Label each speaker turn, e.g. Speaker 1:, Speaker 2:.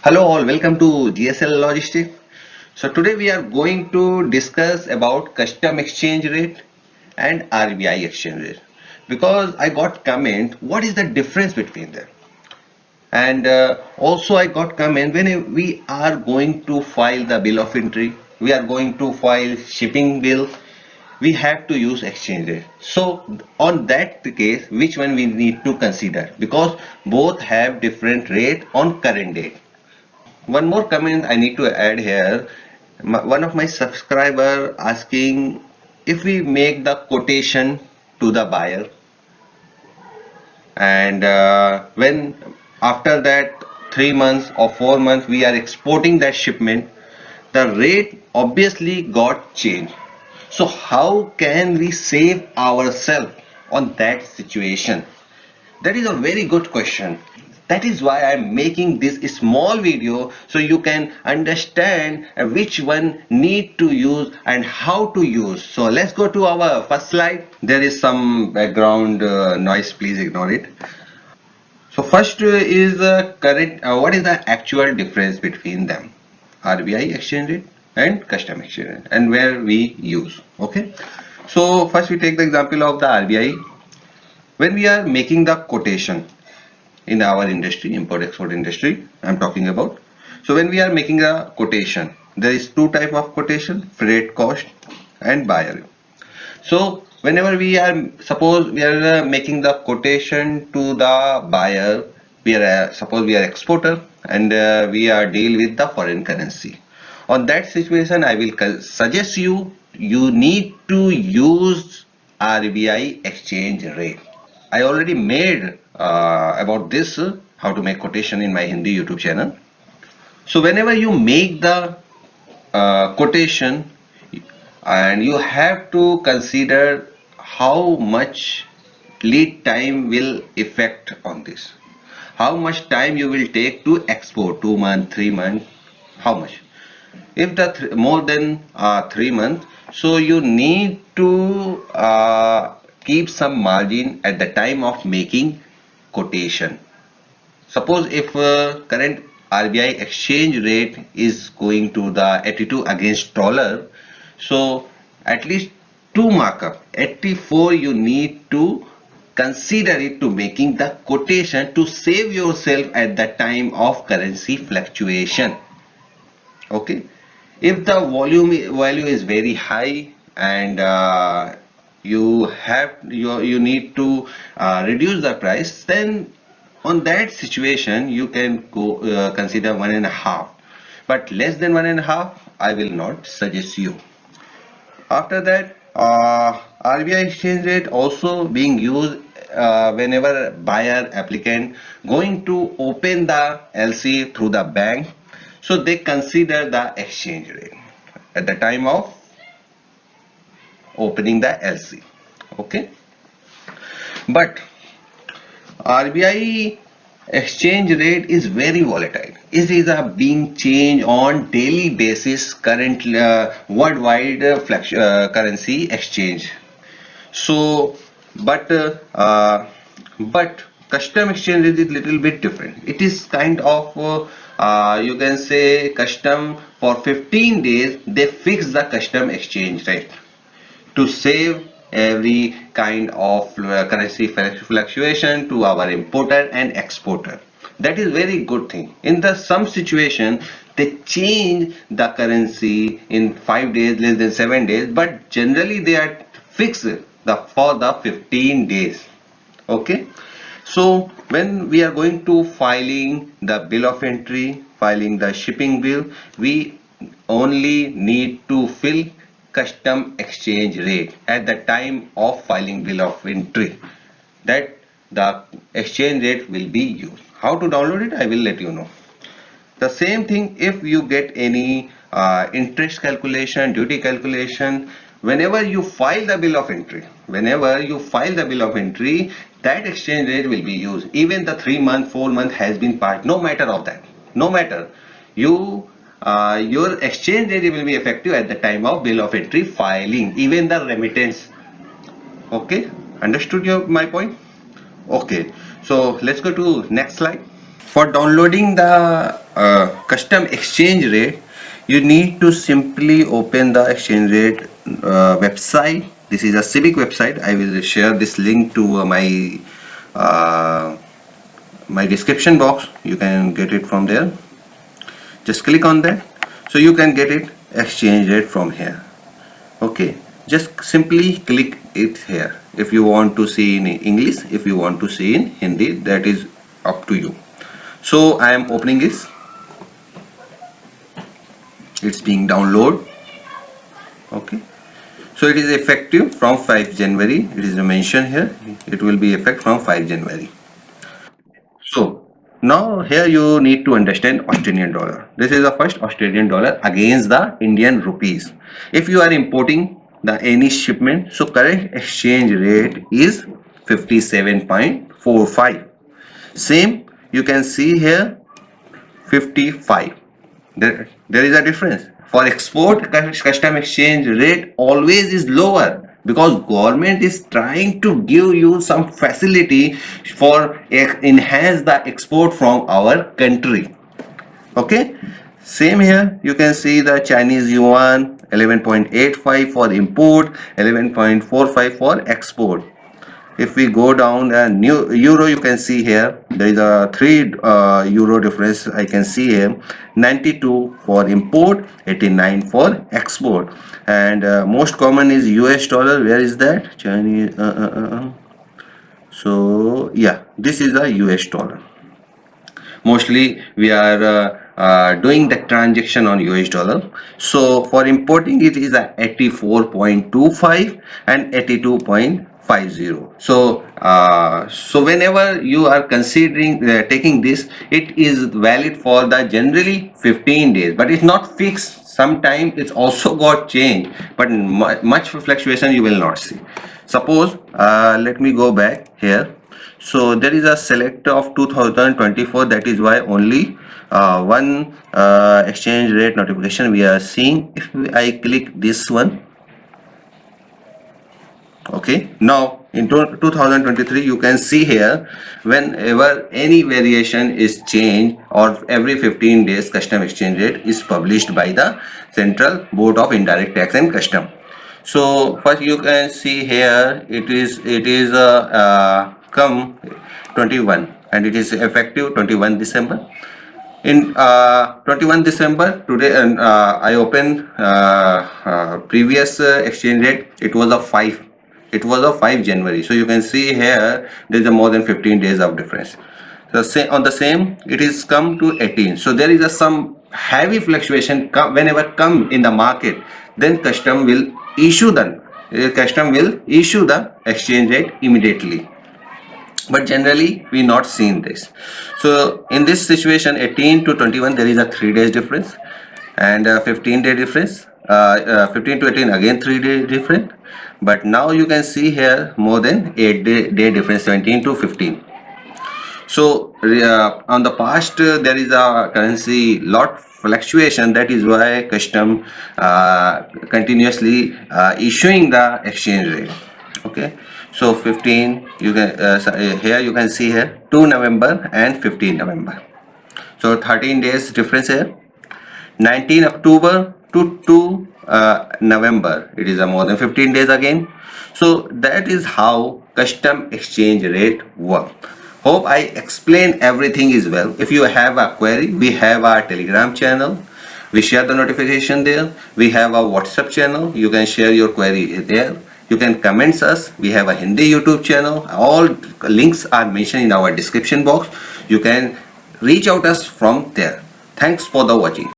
Speaker 1: Hello all, welcome to GSL Logistics. So today we are going to discuss about custom exchange rate and RBI exchange rate, because I got comment what is the difference between them, and also I got comment when we are going to file the bill of entry, we are going to file shipping bill, we have to use exchange rate. So on that case, which one we need to consider, because both have different rate on current date. One more comment I need to add here. One of my subscriber asking if we make the quotation to the buyer, and when after that 3 months or 4 months we are exporting that shipment, the rate obviously got changed. So how can we save ourselves on that situation? That is a very good question. That is why I'm making this small video, so you can understand which one need to use and how to use. So let's go to our first slide. There is some background noise, please ignore it. So first is current. What is the actual difference between them? RBI exchange rate and custom exchange rate, and where we use. Okay. So first we take the example of the RBI. When we are making the quotation in our industry, import export industry, I'm talking about. So when we are making a quotation, there is two type of quotation: freight cost and buyer. So whenever we are, suppose we are making the quotation to the buyer, we are suppose we are exporter, and we are deal with the foreign currency. On that situation, I will suggest you need to use RBI exchange rate. I already made about this how to make quotation in my Hindi YouTube channel. So whenever you make the quotation, and you have to consider how much lead time will affect on this, how much time you will take to export, 2 months, 3 months, how much. If the more than 3 months, so you need to keep some margin at the time of making quotation. Suppose if current RBI exchange rate is going to the 82 against dollar, so at least two markup 84 you need to consider it to making the quotation to save yourself at the time of currency fluctuation. Okay, if the volume value is very high, and you need to reduce the price, then on that situation you can go consider 1.5, but less than 1.5 I will not suggest you. After that, RBI exchange rate also being used whenever buyer applicant going to open the LC through the bank, so they consider the exchange rate at the time of opening the LC. Okay, but RBI exchange rate is very volatile. It is being changed on daily basis. Current worldwide currency exchange. So, but but custom exchange rate is little bit different. It is kind of you can say custom. For 15 days they fix the custom exchange rate to save every kind of currency fluctuation to our importer and exporter. That is very good thing. In the some situation they change the currency in 5 days, less than 7 days, but generally they are fixed for the 15 days. Okay, so when we are going to filing the bill of entry, filing the shipping bill, we only need to fill custom exchange rate at the time of filing bill of entry, that the exchange rate will be used. How to download it, I will let you know. The same thing if you get any interest calculation, duty calculation, whenever you file the bill of entry, that exchange rate will be used. Even the 3 month, 4 month has been passed, no matter of that, no matter, you your exchange rate will be effective at the time of bill of entry filing, even the remittance. Okay, understood my point? Okay, so let's go to next slide. For downloading the custom exchange rate, you need to simply open the exchange rate website. This is a civic website. I will share this link to uh, my description box. You can get it from there. Just click on that, so you can get it exchange rate from here. Okay, just simply click it here. If you want to see in English, if you want to see in Hindi, that is up to you. So I am opening this. It's being download. Okay, so it is effective from 5 January. It is mentioned here. It will be effect from 5 January. So now here you need to understand Australian dollar. This is the first Australian dollar against the Indian rupees. If you are importing the any shipment, so current exchange rate is 57.45. Same you can see here 55. There is a difference. For export, custom exchange rate always is lower because government is trying to give you some facility for enhance the export from our country. Okay, same here you can see the Chinese yuan 11.85 for import, 11.45 for export. If we go down a new euro, you can see here there is a 3 euro difference. I can see here 92 for import, 89 for export, and most common is US dollar. Where is that? Chinese. So yeah, this is a US dollar. Mostly we are doing the transaction on US dollar. So for importing it is a 84.25 and 82.50. So whenever you are considering taking this, it is valid for the generally 15 days, but it's not fixed. Sometimes it's also got change, but much fluctuation you will not see. Suppose let me go back here. So there is a select of 2024. That is why only one exchange rate notification we are seeing. If I click this one, okay, now in 2023 you can see here whenever any variation is changed or every 15 days custom exchange rate is published by the Central Board of Indirect Tax and Custom. So first you can see here it is come 21 and it is effective 21 December. In 21 December today, and I opened previous exchange rate. It was a 5. It was a 5 January. So you can see here there is a more than 15 days of difference. So say on the same it is come to 18. So there is a some heavy fluctuation whenever come in the market. Then custom will issue the exchange rate immediately, but generally we not seen this. So in this situation 18 to 21 there is a 3 days difference, and 15-day difference, 15 to 18 again 3-day difference, but now you can see here more than 8-day difference, 17 to 15. So on the past there is a currency lot fluctuation. That is why custom continuously issuing the exchange rate. Okay, so 15 you can here you can see here 2 November and 15 November. So 13 days difference here. 19 October to 2 November, it is a more than 15 days again. So that is how custom exchange rate work. Hope I explain everything is well. If you have a query, we have our Telegram channel. We share the notification there. We have a WhatsApp channel. You can share your query there. You can comment us. We have a Hindi YouTube channel. All links are mentioned in our description box. You can reach out us from there. Thanks for the watching.